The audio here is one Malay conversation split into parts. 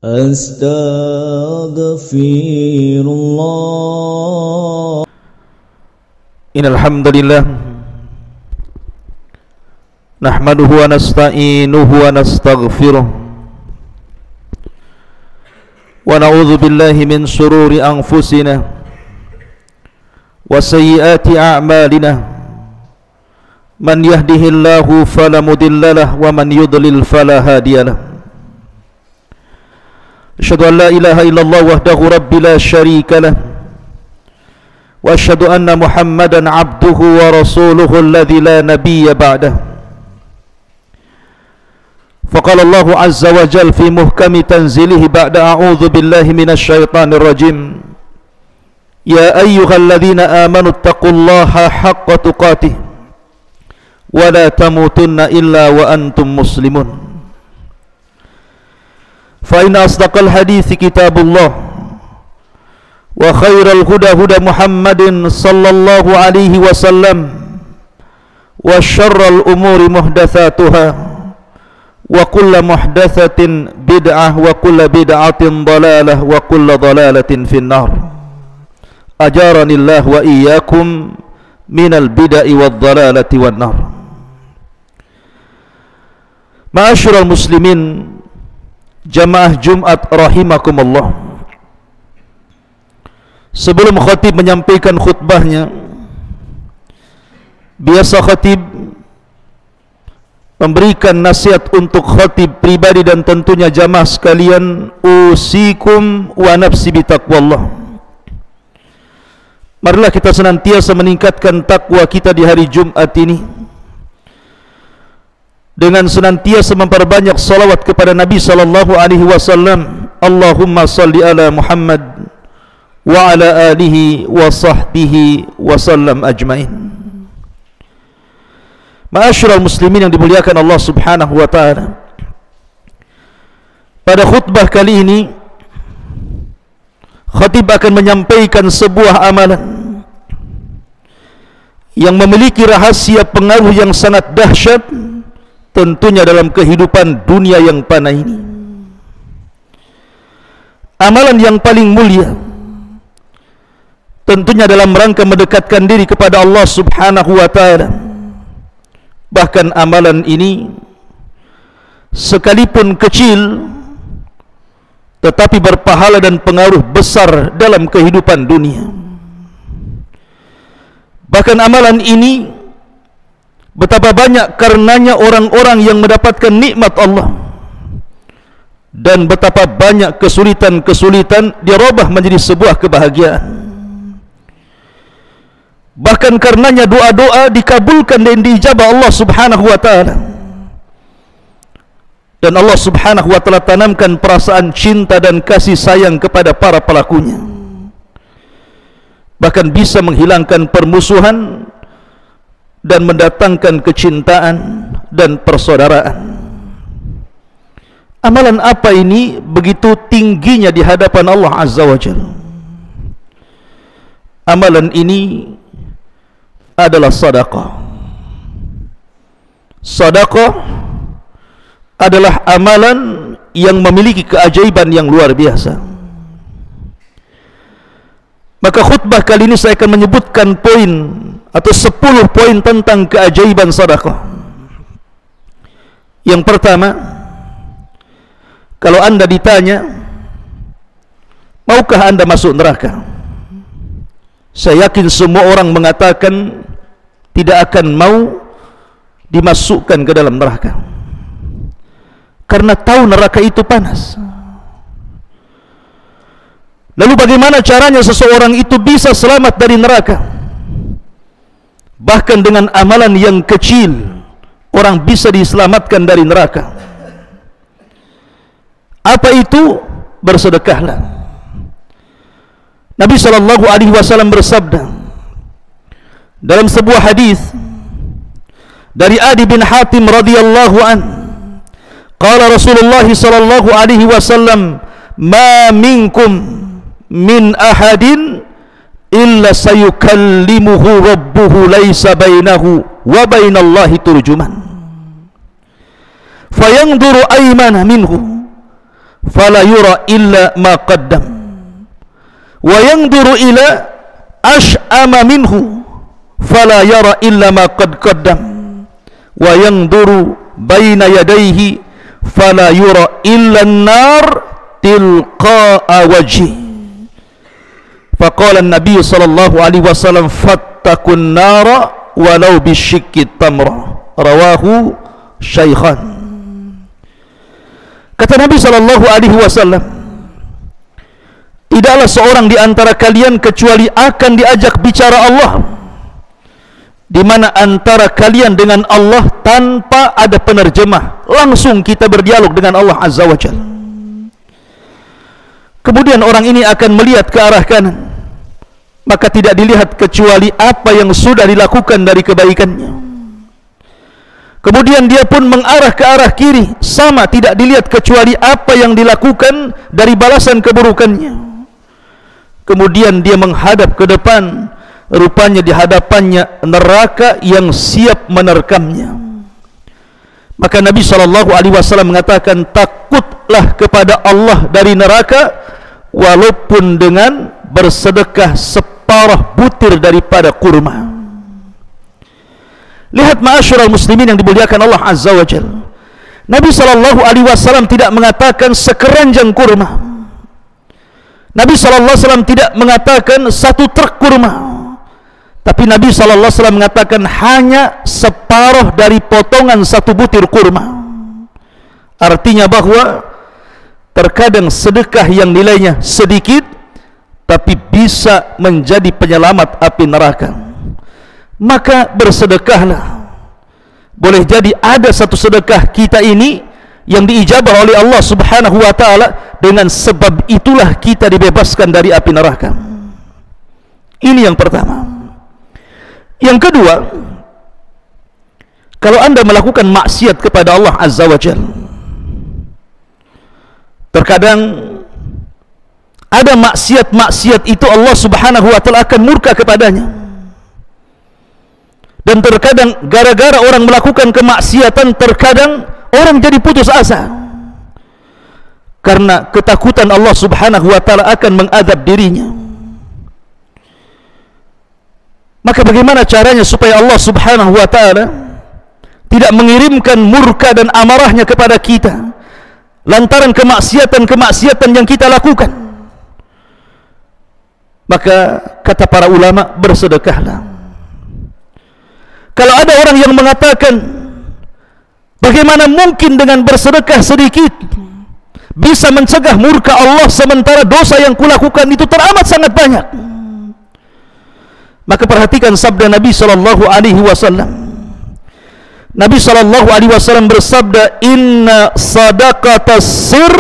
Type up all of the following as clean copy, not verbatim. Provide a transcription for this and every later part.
Astaghfirullah. Innal hamdalillah nahmaduhu wa nasta'inuhu wa nastaghfiruh wa na'udzu billahi min shururi anfusina wa sayyiati a'malina. Man yahdihillahu fala mudhillalah wa man yudlil fala hadiyalah. Asyhadu an la ilaha illallah wahdahu rabbi la syarika lah wa asyhadu anna Muhammadan abduhu wa rasuluhu alladzi la nabiyya ba'dah. Faqala Allah azza wa jalla fi muhkami tanzilihi ba'da a'udzu billahi minasy syaithanir rajim. Ya ayyuhalladzina amanu taqullaha haqqa tuqatih wa la tamutunna illa wa antum muslimun. Fa inna asdaqal hadithi kitabullah wa khairal huda huda Muhammadin sallallahu alaihi wasallam wa syarral umuri muhdatsatuha wa kullu muhdatsatin bid'ah wa kullu bid'atin dhalalah wa kullu dhalalatin finnar. Ajaranillah wa iyyakum minal bid'i wad dhalalati wan nar. Ma'asyiral muslimin, jamaah Jumat rahimakumullah. Sebelum khatib menyampaikan khutbahnya, biasa khatib memberikan nasihat untuk khatib pribadi dan tentunya jamaah sekalian. Usikum wa nafsi bitaqwallah. Marilah kita senantiasa meningkatkan takwa kita di hari Jumat ini dengan senantiasa memperbanyak salawat kepada Nabi sallallahu alaihi wasallam. Allahumma salli ala Muhammad wa ala alihi wa sahbihi wa sallam ajmain. Ma'asyiral muslimin yang dimuliakan Allah Subhanahu wa taala. Pada khutbah kali ini khatib akan menyampaikan sebuah amalan yang memiliki rahasia pengaruh yang sangat dahsyat tentunya dalam kehidupan dunia yang fana ini. Amalan yang paling mulia tentunya dalam rangka mendekatkan diri kepada Allah Subhanahu wa taala. Bahkan amalan ini sekalipun kecil tetapi berpahala dan pengaruh besar dalam kehidupan dunia. Bahkan amalan ini betapa banyak karenanya orang-orang yang mendapatkan nikmat Allah, dan betapa banyak kesulitan-kesulitan dirubah menjadi sebuah kebahagiaan. Bahkan karenanya doa-doa dikabulkan dan diijabah Allah Subhanahu wa taala. Dan Allah Subhanahu wa taala tanamkan perasaan cinta dan kasih sayang kepada para pelakunya. Bahkan bisa menghilangkan permusuhan dan mendatangkan kecintaan dan persaudaraan. Amalan apa ini begitu tingginya di hadapan Allah Azza wa Jalla? Amalan ini adalah sedekah. Sedekah adalah amalan yang memiliki keajaiban yang luar biasa. Maka khutbah kali ini saya akan menyebutkan poin atau 10 poin tentang keajaiban sedekah. Yang pertama, kalau Anda ditanya, maukah Anda masuk neraka? Saya yakin semua orang mengatakan tidak akan mau dimasukkan ke dalam neraka, karena tahu neraka itu panas. Lalu bagaimana caranya seseorang itu bisa selamat dari neraka? Bahkan dengan amalan yang kecil orang bisa diselamatkan dari neraka. Apa itu? Bersedekahlah. Nabi sallallahu alaihi wasallam bersabda dalam sebuah hadis dari Adi bin Hatim radhiyallahu an, qala Rasulullah sallallahu alaihi wasallam, ma minkum min ahadin illa sayukallimuhu rabbuhu laisa bainahu wa bainallahi turjuman fayanzuru aymana minhu fala yura illa ma qaddam wa yanzuru ila ash'ama minhu fala yara illa ma qad qaddam wa yanzuru baina yadayhi fala yura illa an-nar tilqa'a wajhi. Faqala an-nabiy sallallahu alaihi wasallam fattaqun nara walau bisyikki tamra. Rawahu Syaikhan. Kata Nabi sallallahu alaihi wasallam, tidaklah seorang di antara kalian kecuali akan diajak bicara Allah, di mana antara kalian dengan Allah tanpa ada penerjemah, langsung kita berdialog dengan Allah Azza wa Jalla. Kemudian orang ini akan melihat ke arah kanan, maka tidak dilihat kecuali apa yang sudah dilakukan dari kebaikannya. Kemudian dia pun mengarah ke arah kiri, sama, tidak dilihat kecuali apa yang dilakukan dari balasan keburukannya. Kemudian dia menghadap ke depan, rupanya di hadapannya neraka yang siap menerkamnya. Maka Nabi SAW mengatakan, takutlah kepada Allah dari neraka, walaupun dengan bersedekah separuh butir daripada kurma. Lihat ma'asyiral muslimin yang dimuliakan Allah Azza wa Jalla. Nabi SAW tidak mengatakan sekeranjang kurma. Nabi SAW tidak mengatakan satu truk kurma. Tapi Nabi SAW mengatakan hanya separuh dari potongan satu butir kurma. Artinya bahwa terkadang sedekah yang nilainya sedikit tapi bisa menjadi penyelamat api neraka. Maka bersedekahlah. Boleh jadi ada satu sedekah kita ini yang diijabah oleh Allah Subhanahu wa ta'ala, dengan sebab itulah kita dibebaskan dari api neraka. Ini yang pertama. Yang kedua, kalau anda melakukan maksiat kepada Allah Azza wa Jalla, terkadang ada maksiat-maksiat itu Allah Subhanahu wa ta'ala akan murka kepadanya. Dan terkadang gara-gara orang melakukan kemaksiatan, terkadang orang jadi putus asa karena ketakutan Allah Subhanahu wa ta'ala akan mengadab dirinya. Maka bagaimana caranya supaya Allah Subhanahu wa ta'ala tidak mengirimkan murka dan amarahnya kepada kita lantaran kemaksiatan-kemaksiatan yang kita lakukan? Maka kata para ulama, bersedekahlah. Kalau ada orang yang mengatakan, bagaimana mungkin dengan bersedekah sedikit bisa mencegah murka Allah, sementara dosa yang kulakukan itu teramat sangat banyak? Maka perhatikan sabda Nabi SAW. Nabi SAW bersabda, inna sadaqatas sir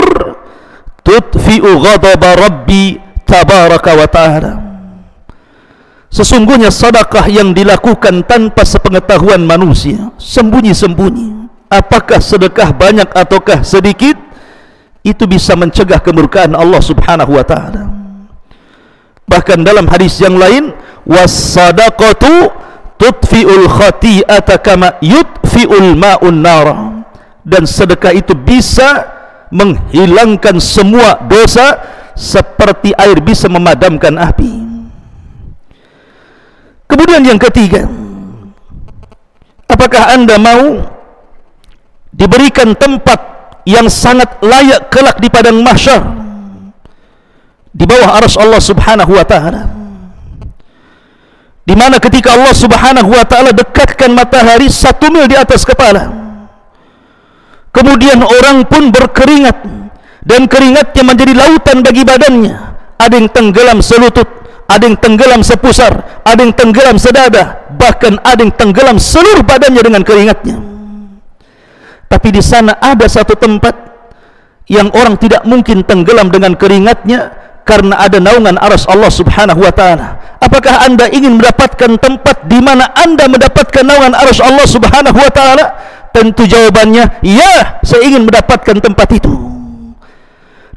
tudfi'u ghadaba rabbi tabaraka wa ta'ala. Sesungguhnya sedekah yang dilakukan tanpa sepengetahuan manusia, sembunyi-sembunyi, apakah sedekah banyak ataukah sedikit, itu bisa mencegah kemurkaan Allah Subhanahu wa ta'ala. Bahkan dalam hadis yang lain, was-sadaqatu tudfi'ul khati'ata kama yudfi'ul ma'un nara. Dan sedekah itu bisa menghilangkan semua dosa seperti air bisa memadamkan api. Kemudian yang ketiga, apakah anda mau diberikan tempat yang sangat layak kelak di padang mahsyar, di bawah arsy Allah Subhanahu wa ta'ala, di mana ketika Allah Subhanahu wa ta'ala dekatkan matahari 1 mil di atas kepala, kemudian orang pun berkeringat dan keringatnya menjadi lautan bagi badannya. Ada yang tenggelam selutut, ada yang tenggelam sepusar, ada yang tenggelam sedada, bahkan ada yang tenggelam seluruh badannya dengan keringatnya. Tapi di sana ada satu tempat yang orang tidak mungkin tenggelam dengan keringatnya, karena ada naungan arsy Allah Subhanahu wa ta'ala. Apakah anda ingin mendapatkan tempat di mana anda mendapatkan naungan arsy Allah Subhanahu wa ta'ala? Tentu jawabannya, ya, saya ingin mendapatkan tempat itu.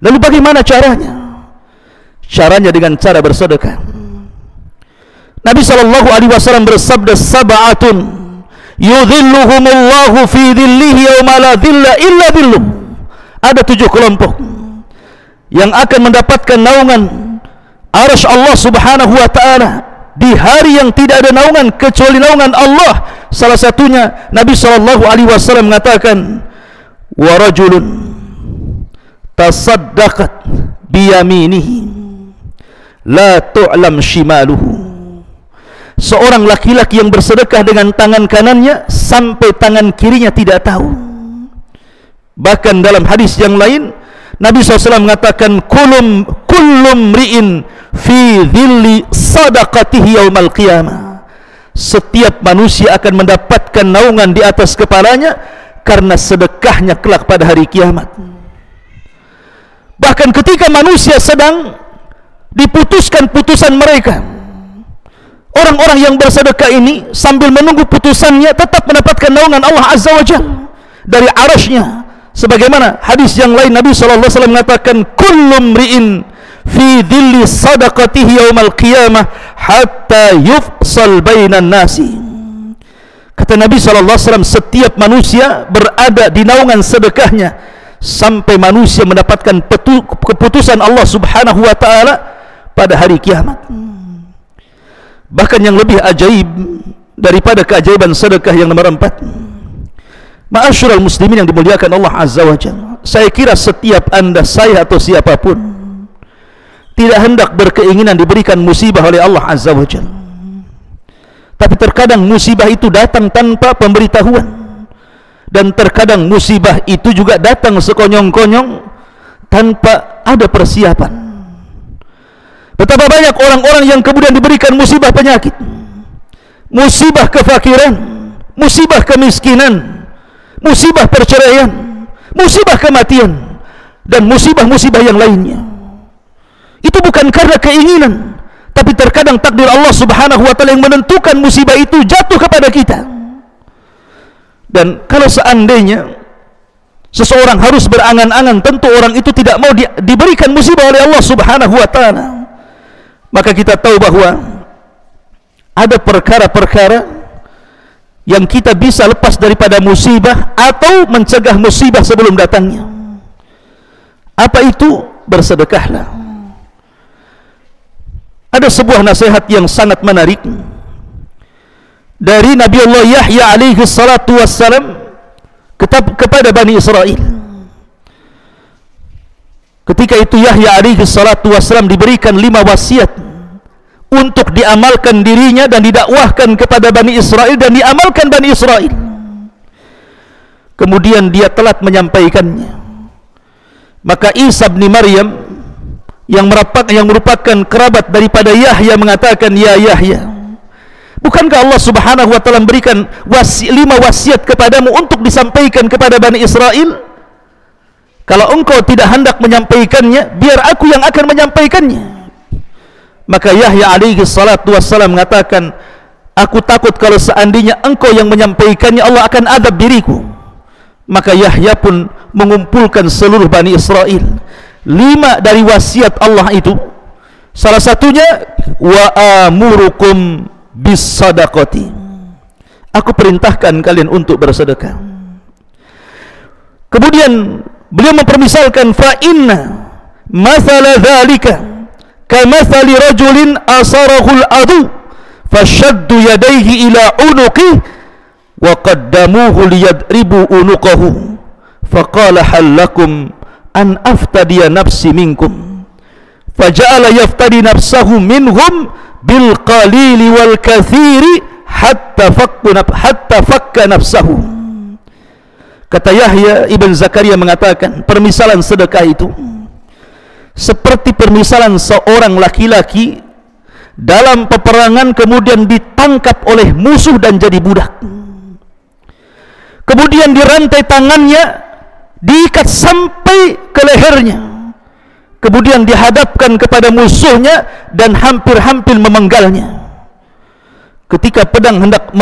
Lalu bagaimana caranya? Caranya dengan cara bersedekah. Nabi SAW bersabda, sab'atun yudhilluhumullahu fi dhillihi yawma la dhilla illa dhilluh. Ada 7 kelompok yang akan mendapatkan naungan arsy Allah Subhanahu wa taala di hari yang tidak ada naungan kecuali naungan Allah. Salah satunya Nabi SAW mengatakan, wa rajulun tasaddaqat biyaminihi la tu'lam shimaluhu. Seorang laki-laki yang bersedekah dengan tangan kanannya sampai tangan kirinya tidak tahu. Bahkan dalam hadis yang lain Nabi SAW mengatakan, kullum ri'in fi dhilli sadaqatihi yaumal qiyamah. Setiap manusia akan mendapatkan naungan di atas kepalanya karena sedekahnya kelak pada hari kiamat. Bahkan ketika manusia sedang diputuskan putusan mereka, orang-orang yang bersedekah ini sambil menunggu putusannya tetap mendapatkan naungan Allah Azza wa Jalla dari arasy-Nya. Sebagaimana hadis yang lain Nabi SAW mengatakan, kullum ri'in fi dhilli sadaqatihi yaumal qiyamah hatta yufsal bainan nasi. Kata Nabi SAW, setiap manusia berada di naungan sedekahnya sampai manusia mendapatkan keputusan Allah Subhanahu wa taala pada hari kiamat. Bahkan yang lebih ajaib daripada keajaiban sedekah yang nomor 4, ma'asyiral muslimin yang dimuliakan Allah Azza wa Jalla, saya kira setiap anda, saya atau siapapun tidak hendak berkeinginan diberikan musibah oleh Allah Azza wa Jalla. Tapi terkadang musibah itu datang tanpa pemberitahuan, dan terkadang musibah itu juga datang sekonyong-konyong tanpa ada persiapan. Betapa banyak orang-orang yang kemudian diberikan musibah penyakit, musibah kefakiran, musibah kemiskinan, musibah perceraian, musibah kematian, dan musibah-musibah yang lainnya. Itu bukan karena keinginan, tapi terkadang takdir Allah Subhanahu wa taala yang menentukan musibah itu jatuh kepada kita. Dan kalau seandainya seseorang harus berangan-angan, tentu orang itu tidak mau diberikan musibah oleh Allah Subhanahu wa taala. Maka kita tahu bahwa ada perkara-perkara yang kita bisa lepas daripada musibah atau mencegah musibah sebelum datangnya. Apa itu? Bersedekahlah. Ada sebuah nasihat yang sangat menarik dari Nabi Allah Yahya alaihi salatu wassalam kepada Bani Israel. Ketika itu Yahya alaihi salatu wassalam diberikan 5 wasiat untuk diamalkan dirinya dan didakwahkan kepada Bani Israel, dan diamalkan Bani Israel. Kemudian dia telat menyampaikannya. Maka Isa bin Maryam yang merupakan kerabat daripada Yahya mengatakan, ya Yahya, bukankah Allah Subhanahu wa taala memberikan 5 wasiat kepadamu untuk disampaikan kepada Bani Israel? Kalau engkau tidak hendak menyampaikannya, biar aku yang akan menyampaikannya. Maka Yahya alaihi salatu wassalam mengatakan, aku takut kalau seandainya engkau yang menyampaikannya, Allah akan adab diriku. Maka Yahya pun mengumpulkan seluruh Bani Israel. 5 dari wasiat Allah itu, salah satunya, wa amurukum bis sadaqati, aku perintahkan kalian untuk bersedekah. Kemudian beliau mempermisalkan, fa inna mathala dzalika kamathali rajulin asarahul adu fashaddu yadayhi ila unuqi wa qaddamuhu liyadribu unuqahu faqala hal lakum an aftadiya nafsi minkum faja'ala yaftadi nafsahu minhum bil qalili wal kathiri hatta fakka nafsahu. Kata Yahya ibn Zakaria mengatakan, permisalan sedekah itu seperti permisalan seorang laki-laki dalam peperangan kemudian ditangkap oleh musuh dan jadi budak. Kemudian dirantai tangannya, diikat sampai ke lehernya, kemudian dihadapkan kepada musuhnya dan hampir-hampir memenggalnya. Ketika pedang hendak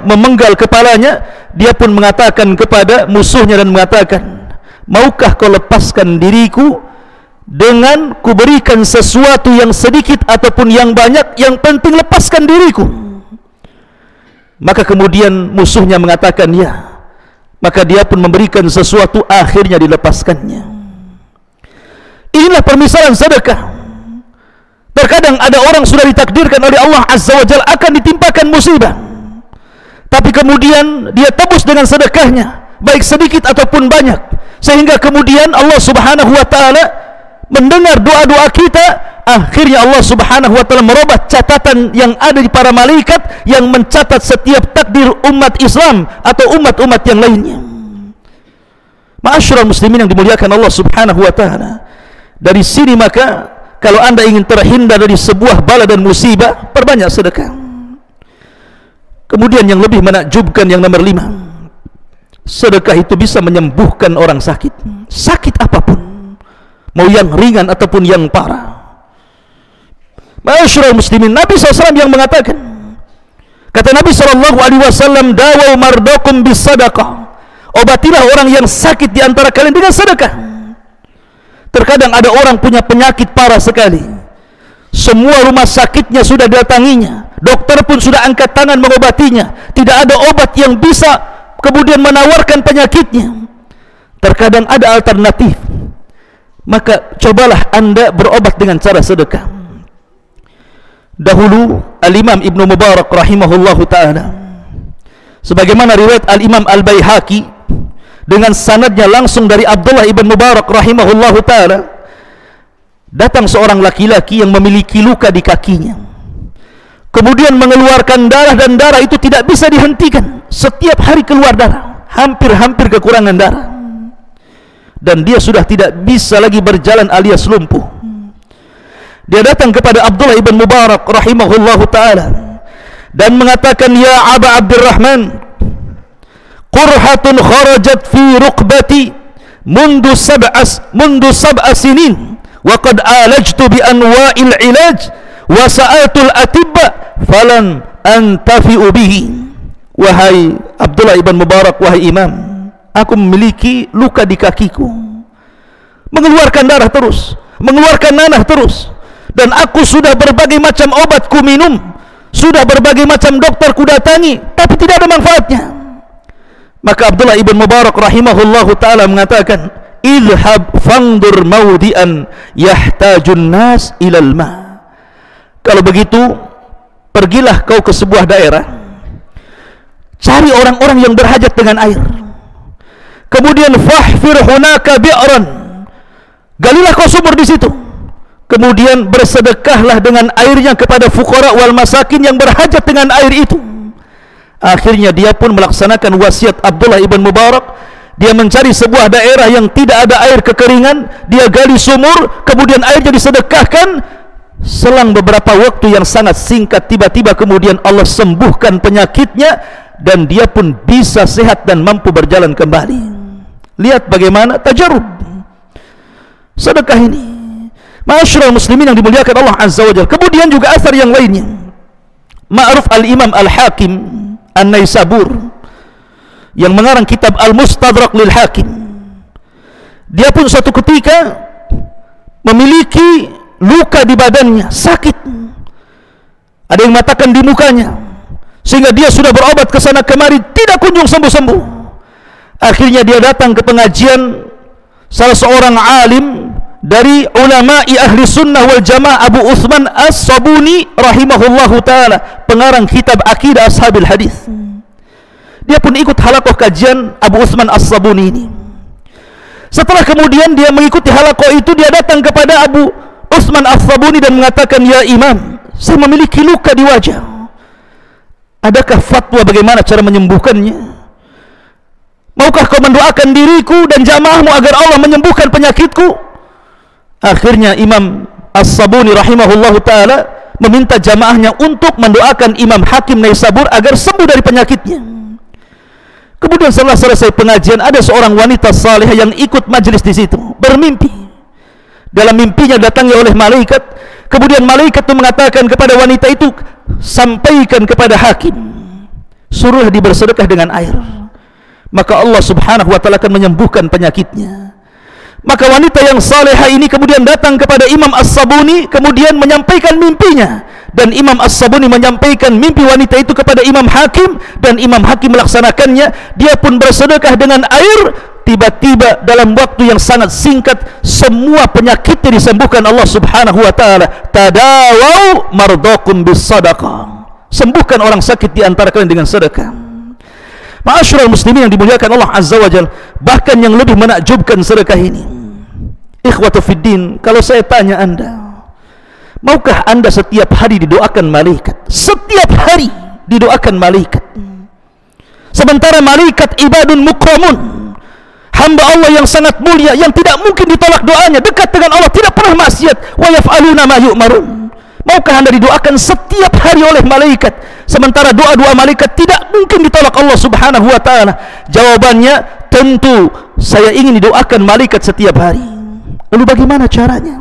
memenggal kepalanya, dia pun mengatakan kepada musuhnya dan mengatakan, maukah kau lepaskan diriku dengan kuberikan sesuatu yang sedikit ataupun yang banyak, yang penting lepaskan diriku. Maka kemudian musuhnya mengatakan ya. Maka dia pun memberikan sesuatu, akhirnya dilepaskannya. Inilah permisalan sedekah. Terkadang ada orang sudah ditakdirkan oleh Allah Azza wa Jalla akan ditimpakan musibah, tapi kemudian dia tebus dengan sedekahnya, baik sedikit ataupun banyak, sehingga kemudian Allah Subhanahu wa taala mendengar doa-doa kita. Akhirnya Allah Subhanahu wa taala merubah catatan yang ada di para malaikat yang mencatat setiap takdir umat Islam atau umat-umat yang lainnya. Ma'asyiral muslimin yang dimuliakan Allah Subhanahu wa taala, dari sini maka kalau anda ingin terhindar dari sebuah bala dan musibah, perbanyak sedekah. Kemudian yang lebih menakjubkan, yang nomor 5, sedekah itu bisa menyembuhkan orang sakit, sakit apapun, mau yang ringan ataupun yang parah. Ma'asyiral muslimin, Nabi SAW yang mengatakan, kata Nabi SAW, dawau mardakum bis sadaqah, obatilah orang yang sakit di antara kalian dengan sedekah. Terkadang ada orang punya penyakit parah sekali, semua rumah sakitnya sudah datanginya, dokter pun sudah angkat tangan mengobatinya, tidak ada obat yang bisa kemudian menawarkan penyakitnya. Terkadang ada alternatif, maka cobalah anda berobat dengan cara sedekah. Dahulu Al-Imam Ibnu Mubarak rahimahullahu ta'ala, sebagaimana riwayat Al-Imam Al-Baihaqi dengan sanadnya langsung dari Abdullah ibn Mubarak rahimahullahu ta'ala, datang seorang laki-laki yang memiliki luka di kakinya, kemudian mengeluarkan darah, dan darah itu tidak bisa dihentikan, setiap hari keluar darah, hampir-hampir kekurangan darah, dan dia sudah tidak bisa lagi berjalan alias lumpuh. Dia datang kepada Abdullah ibn Mubarak rahimahullahu ta'ala dan mengatakan, ya Aba Abdurrahman, qurhatun kharajat fi rukbati mundu sab'a sinin wa qad alajtu bi anwa'il ilaj wa sa'altul atibba falan antafi'u bihi. Wahai Abdullah ibn Mubarak, wahai imam, aku memiliki luka di kakiku, mengeluarkan darah terus, mengeluarkan nanah terus, dan aku sudah berbagai macam obat ku minum, sudah berbagai macam dokter ku datangi, tapi tidak ada manfaatnya. Maka Abdullah ibn Mubarak rahimahullahu ta'ala mengatakan, idhab fangdur maudian yahtajun nas ilal ma. Kalau begitu, pergilah kau ke sebuah daerah, cari orang-orang yang berhajat dengan air, kemudian fahfir hunaka bi'ran, galilah kau sumur di situ, kemudian bersedekahlah dengan airnya kepada fuqara wal masakin yang berhajat dengan air itu. Akhirnya dia pun melaksanakan wasiat Abdullah ibn Mubarak. Dia mencari sebuah daerah yang tidak ada air kekeringan, dia gali sumur, kemudian airnya disedekahkan. Selang beberapa waktu yang sangat singkat, tiba-tiba kemudian Allah sembuhkan penyakitnya, dan dia pun bisa sehat dan mampu berjalan kembali. Lihat bagaimana tajarub sedekah ini. Ma'asyiral muslimin yang dimuliakan Allah Azza wa Jalla. Kemudian juga asar yang lainnya, ma'ruf Al-Imam Al-Hakim An-Naisabur yang mengarang kitab Al-Mustadrak lil Hakim, dia pun suatu ketika memiliki luka di badannya, sakit, ada yang mengatakan di mukanya, sehingga dia sudah berobat ke sana kemari, tidak kunjung sembuh-sembuh. Akhirnya dia datang ke pengajian salah seorang alim dari ulama'i ahli sunnah wal jamaah, Abu Uthman As-Sabuni rahimahullahu ta'ala, pengarang kitab Aqidah Ashabil Hadis. Dia pun ikut halaqah kajian Abu Uthman As-Sabuni ini. Setelah kemudian dia mengikuti halaqah itu, dia datang kepada Abu Uthman As-Sabuni dan mengatakan, ya imam, saya memiliki luka di wajah, adakah fatwa bagaimana cara menyembuhkannya? Maukah kau mendoakan diriku dan jamaahmu agar Allah menyembuhkan penyakitku? Akhirnya Imam As-Sabuni rahimahullahu ta'ala meminta jamaahnya untuk mendoakan Imam Hakim Naisabur agar sembuh dari penyakitnya. Kemudian setelah selesai pengajian, ada seorang wanita salihah yang ikut majelis di situ, bermimpi. Dalam mimpinya datangnya oleh malaikat, kemudian malaikat itu mengatakan kepada wanita itu, sampaikan kepada hakim, suruhlah dia bersedekah dengan air, maka Allah Subhanahu wa ta'ala akan menyembuhkan penyakitnya. Maka wanita yang salihah ini kemudian datang kepada Imam As-Sabuni, kemudian menyampaikan mimpinya, dan Imam As-Sabuni menyampaikan mimpi wanita itu kepada Imam Hakim, dan Imam Hakim melaksanakannya. Dia pun bersedekah dengan air, tiba-tiba dalam waktu yang sangat singkat semua penyakitnya disembuhkan Allah Subhanahu wa taala. Tadawau mardakum bis sadaqah. Sembuhkan orang sakit di antara kalian dengan sedekah. Ma'asyiral muslimin yang dimuliakan Allah Azza wa Jalla, bahkan yang lebih menakjubkan sedekah ini, ikhwatu fiddin, kalau saya tanya Anda, maukah Anda setiap hari didoakan malaikat? Setiap hari didoakan malaikat. Sementara malaikat ibadun mukramun, hamba Allah yang sangat mulia, yang tidak mungkin ditolak doanya, dekat dengan Allah, tidak pernah maksiat, wa yaf'aluna ma yu'marun. Maukah Anda didoakan setiap hari oleh malaikat, sementara doa-doa malaikat tidak mungkin ditolak Allah Subhanahu wa taala? Jawabannya, tentu saya ingin didoakan malaikat setiap hari. Lalu bagaimana caranya?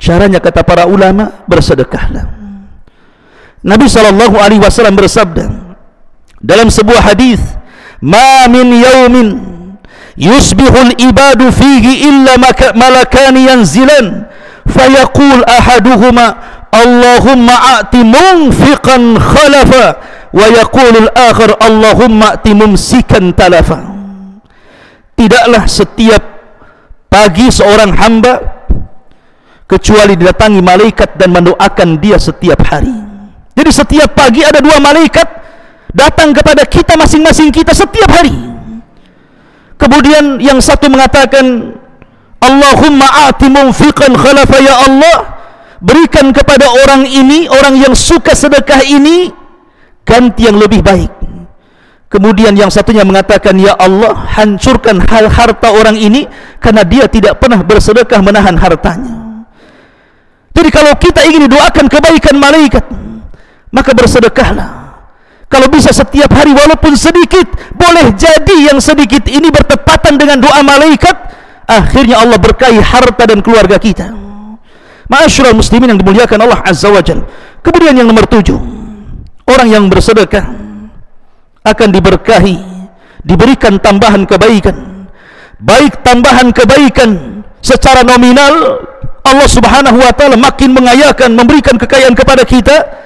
Caranya, kata para ulama, bersedekahlah. Nabi SAW bersabda dalam sebuah hadis, "Ma min yaumin yusbihul ibadu fihi illa malakani yanzilan fayaqul ahaduhuma Allahumma a'ti munfiqan khalafa wa yaqulul akhar Allahumma a'ti mumsikan talafa." Tidaklah setiap pagi seorang hamba kecuali didatangi malaikat dan mendoakan dia setiap hari. Jadi setiap pagi ada dua malaikat datang kepada kita masing-masing kita setiap hari. Kemudian yang satu mengatakan, Allahumma a'ti munfiqan khalafa, ya Allah, berikan kepada orang ini, orang yang suka sedekah ini, ganti yang lebih baik. Kemudian yang satunya mengatakan, ya Allah, hancurkan harta orang ini karena dia tidak pernah bersedekah menahan hartanya. Jadi kalau kita ingin didoakan kebaikan malaikat, maka bersedekahlah. Kalau bisa setiap hari walaupun sedikit, boleh jadi yang sedikit ini bertepatan dengan doa malaikat, akhirnya Allah berkahi harta dan keluarga kita. Ma'asyiral muslimin yang dimuliakan Allah Azza wa Jalla. Kemudian yang nomor 7, orang yang bersedekah akan diberkahi, diberikan tambahan kebaikan. Baik tambahan kebaikan secara nominal, Allah Subhanahu wa taala makin mengayakan, memberikan kekayaan kepada kita,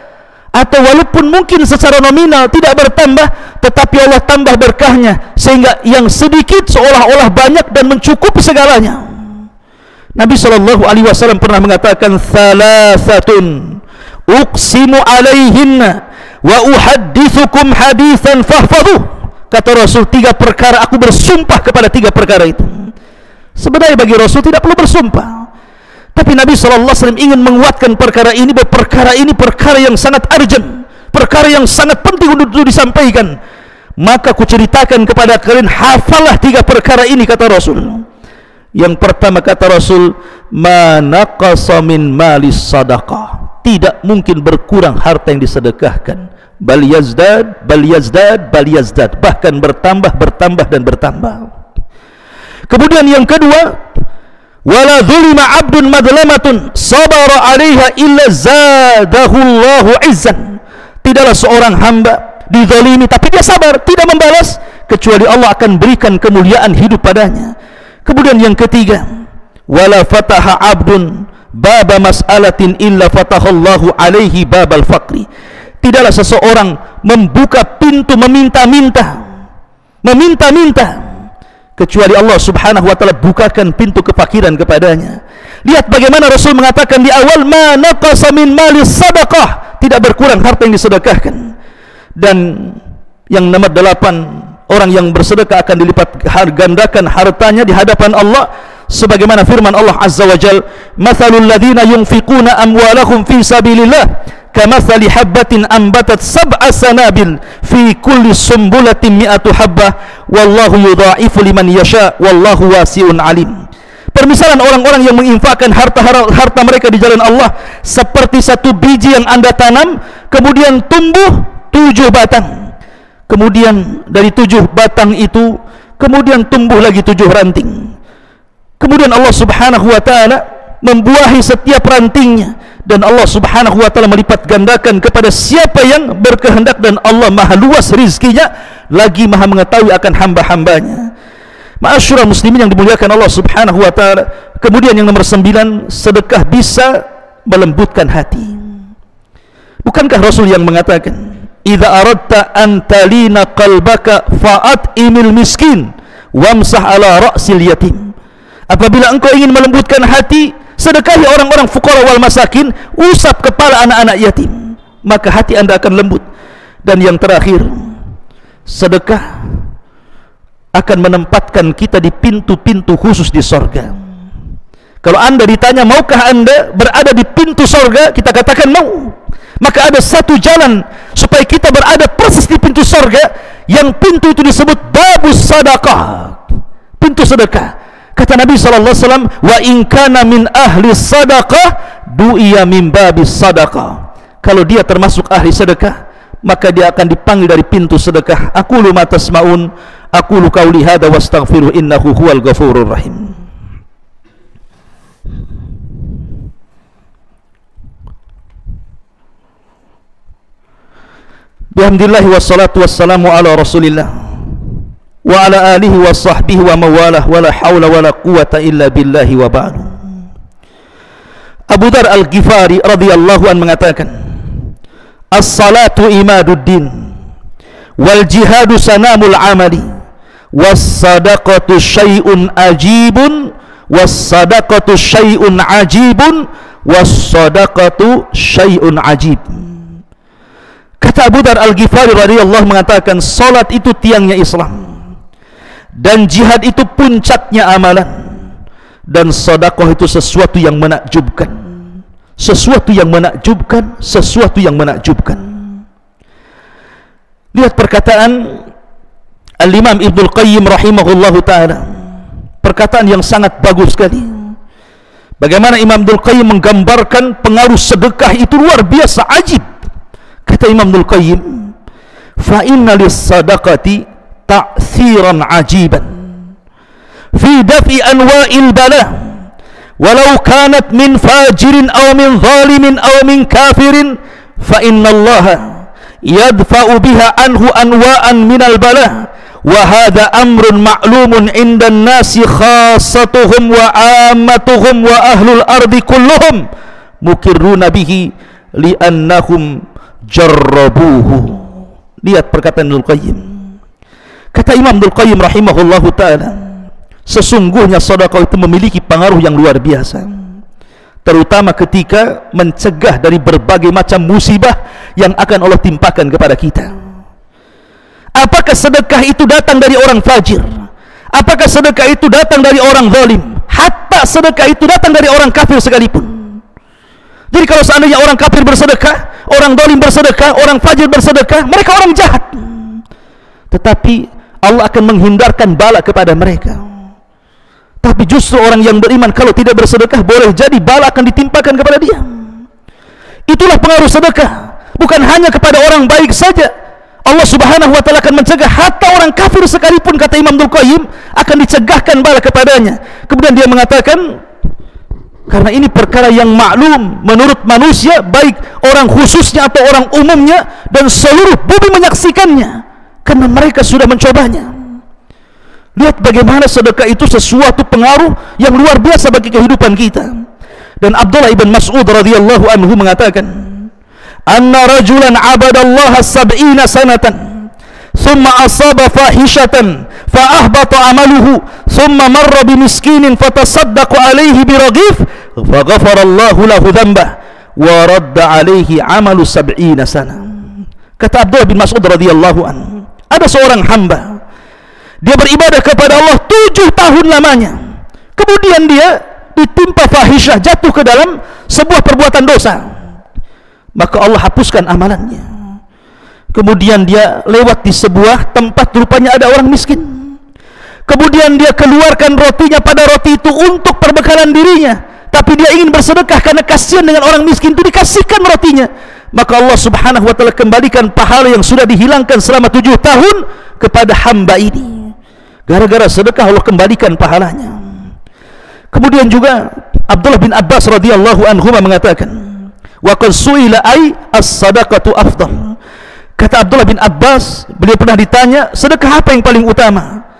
atau walaupun mungkin secara nominal tidak bertambah, tetapi Allah tambah berkahnya sehingga yang sedikit seolah-olah banyak dan mencukupi segalanya. Nabi SAW pernah mengatakan, "Thalathatun uqsimu alaihinna wa uhaddithukum hadithan fahfadhuh." Kata Rasul, 3 perkara aku bersumpah kepada 3 perkara itu. Sebenarnya bagi Rasul tidak perlu bersumpah, tapi Nabi SAW ingin menguatkan perkara ini, bahwa perkara ini perkara yang sangat urgent, perkara yang sangat penting untuk disampaikan. Maka ku ceritakan kepada kalian, hafalah 3 perkara ini, kata Rasul. Yang pertama, kata Rasul, ma naqasa min malis sadaqah, tidak mungkin berkurang harta yang disedekahkan. Bal yazdad, bal yazdad, bal yazdad, bahkan bertambah, bertambah dan bertambah. Kemudian yang kedua, wala zulima abdun madlamatun sabara alaiha illa zadahullahu izzan, tidaklah seorang hamba dizalimi tapi dia sabar, tidak membalas, kecuali Allah akan berikan kemuliaan hidup padanya. Kemudian yang ketiga, wala fataha abdun baba mas'alatin illa fatahallahu alaihi babal faqri, tidaklah seseorang membuka pintu meminta-minta, kecuali Allah Subhanahu wa taala bukakan pintu kefakiran kepadanya. Lihat bagaimana Rasul mengatakan di awal, ma naqasa min malis sadaqah, tidak berkurang harta yang disedekahkan. Dan yang nomor 8, orang yang bersedekah akan dilipat gandakan hartanya di hadapan Allah, sebagaimana firman Allah Azza wa Jalla, mathalul ladzina yunfiquna amwalahum fi sabilillah kamathali habbatin ambatat sab'a sanabil fi kulli sumbulatin mi'atu habbah wallahu yudha'ifu liman yasha wallahu wasi'un alim. Permisalan orang-orang yang menginfakkan harta mereka di jalan Allah seperti satu biji yang Anda tanam, kemudian tumbuh 7 batang. Kemudian dari 7 batang itu kemudian tumbuh lagi 7 ranting. Kemudian Allah Subhanahu wa taala membuahi setiap rantingnya, dan Allah Subhanahu wa taala melipat gandakan kepada siapa yang berkehendak, dan Allah maha luas rizkinya, lagi maha mengetahui akan hamba-hambanya. Ma'asyiral muslimin yang dimuliakan Allah Subhanahu wa taala. Kemudian yang nomor 9, sedekah bisa melembutkan hati. Bukankah Rasul yang mengatakan, idza aradta an talina qalbaka fa'at imil miskin wamsah ala ra'sil yatim. Apabila engkau ingin melembutkan hati, sedekahi orang-orang fuqara wal masakin, usap kepala anak-anak yatim, maka hati anda akan lembut. Dan yang terakhir, sedekah akan menempatkan kita di pintu-pintu khusus di sorga. Kalau anda ditanya, maukah anda berada di pintu sorga? Kita katakan mau. Maka ada satu jalan supaya kita berada persis di pintu sorga, yang pintu itu disebut babus sadaqah, pintu sedekah. Kata Nabi SAW, wa in kana min ahli sadaqah du'iya min babis sadaqah. Kalau dia termasuk ahli sedekah, maka dia akan dipanggil dari pintu sedekah. Aqulu ma tasma'un, aqulu qawli hadza wastaghfiru innahu huwal ghafurur rahim. Bihamdillah wassalatu wassalamu ala rasulillah wa ala alihi wa sahbihi wa mawalah wa la hawla wa la quwata illa billahi wa ba'du. Abu Dzar Al-Ghifari radhiyallahu an mengatakan, as-salatu imaduddin wal jihadu sanamul amali was sadaqatu syai'un ajibun was sadaqatu syai'un ajibun was sadaqatu syai'un ajib. Kata Abu Dzar Al-Ghifari radhiyallahu mengatakan, salat itu tiangnya Islam, dan jihad itu puncaknya amalan, dan sedekah itu sesuatu yang menakjubkan, sesuatu yang menakjubkan, sesuatu yang menakjubkan. Lihat perkataan Al-Imam Ibnul Qayyim rahimahullahu ta'ala, perkataan yang sangat bagus sekali. Bagaimana Imam Ibnul Qayyim menggambarkan pengaruh sedekah itu luar biasa, ajib. Kata Imam Ibnul Qayyim, fa inna lis-sadaqati ta'thiran ajiban fi daf'i anwa'il bala walau kanat min fajirin aw min zalimin aw min kafirin fa inna Allah yadfa'u biha anhu anwa'an minal bala wa hadha amrun ma'lumun 'inda an-nasi khassatuhum wa 'ammatuhum wa ahlul ardi kulluhum mukirruna bihi li'annahum jarrabuhu. Lihat perkataan Ibnul Qayyim. Kata Imam Ibnul Qayyim rahimahullahu ta'ala, sesungguhnya sedekah itu memiliki pengaruh yang luar biasa, terutama ketika mencegah dari berbagai macam musibah yang akan Allah timpakan kepada kita. Apakah sedekah itu datang dari orang fajir? Apakah sedekah itu datang dari orang zalim? Hatta sedekah itu datang dari orang kafir sekalipun. Jadi kalau seandainya orang kafir bersedekah, orang zalim bersedekah, orang fajir bersedekah, mereka orang jahat, tetapi Allah akan menghindarkan bala kepada mereka. Tapi justru orang yang beriman kalau tidak bersedekah, boleh jadi bala akan ditimpakan kepada dia. Itulah pengaruh sedekah. Bukan hanya kepada orang baik saja, Allah subhanahu wa ta'ala akan mencegah hatta orang kafir sekalipun, kata Imam Ibnul Qayyim, akan dicegahkan bala kepadanya. Kemudian dia mengatakan, karena ini perkara yang maklum menurut manusia, baik orang khususnya atau orang umumnya, dan seluruh bumi menyaksikannya, karena mereka sudah mencobanya. Lihat bagaimana sedekah itu sesuatu pengaruh yang luar biasa bagi kehidupan kita. Dan Abdullah ibn Mas'ud radhiyallahu anhu mengatakan, anna rajulan abadallaha 70 sanatan thumma asaba fahishatan fa ahbata amaluhu thumma marra bimiskinin fatasaddaqu alaihi biraghif fa ghafara Allahu lahu dhanbah wa radda alaihi amalu 70 sana. Kata Abdullah bin Mas'ud radhiyallahu anhu, ada seorang hamba, dia beribadah kepada Allah 7 tahun lamanya, kemudian dia ditimpa fahisyah, jatuh ke dalam sebuah perbuatan dosa, maka Allah hapuskan amalannya. Kemudian dia lewat di sebuah tempat, rupanya ada orang miskin, kemudian dia keluarkan rotinya pada roti itu untuk perbekalan dirinya, tapi dia ingin bersedekah karena kasihan dengan orang miskin itu, dikasihkan rotinya. Maka Allah subhanahu wa ta'ala kembalikan pahala yang sudah dihilangkan selama 7 tahun kepada hamba ini. Gara-gara sedekah Allah kembalikan pahalanya. Kemudian juga Abdullah bin Abbas radhiyallahu anhu mengatakan, wa qad su'ila ay as-sadaqatu afdal. Kata Abdullah bin Abbas, beliau pernah ditanya, sedekah apa yang paling utama?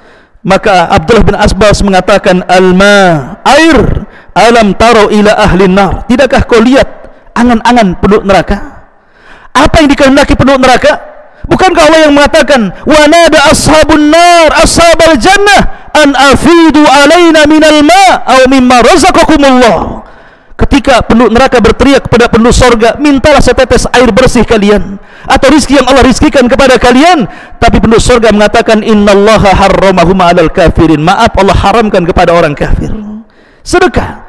Maka Abdullah bin Abbas mengatakan, al-ma, air. Alam taro ila ahli nar, tidakkah kau lihat angan-angan penduduk neraka? Apa yang dikehendaki penduduk neraka? Bukankah Allah yang mengatakan, wa nada ashabun nar ashabal jannah an afidu alaina minal ma' aw mimma razaqakumullah. Ketika penduduk neraka berteriak kepada penduduk sorga, mintalah setetes air bersih kalian atau rizki yang Allah rizkikan kepada kalian. Tapi penduduk sorga mengatakan, innallaha harramahuma 'alal kafirin. Maaf, Allah haramkan kepada orang kafir. Sedekah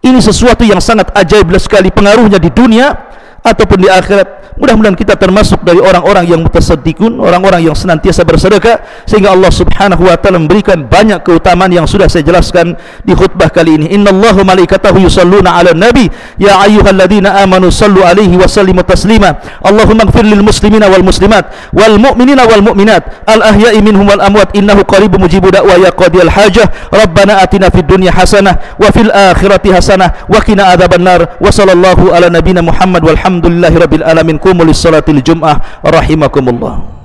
ini sesuatu yang sangat ajaib sekali pengaruhnya di dunia ataupun di akhirat. Mudah-mudahan kita termasuk dari orang-orang yang mutasaddiqun, orang-orang yang senantiasa bersedekah, sehingga Allah Subhanahu wa taala memberikan banyak keutamaan yang sudah saya jelaskan di khutbah kali ini. Innallaha malaikatahu yusalluna 'alan nabi ya ayyuhalladzina amanu sallu 'alaihi wa sallimu taslima. Allahumma ighfir lil muslimina wal muslimat wal mu'minina wal mu'minat al ahya'i minhum wal amwat innahu qaribun mujibud da'wa ya qadiyal hajah. Rabbana atina fid dunya hasanah wa fil akhirati hasanah wa qina adzabannar. Wa sallallahu ala nabiyyina Muhammad walhamdulillahi rabbil alamin. Qumu lis salatil jum'ah rahimakumullah.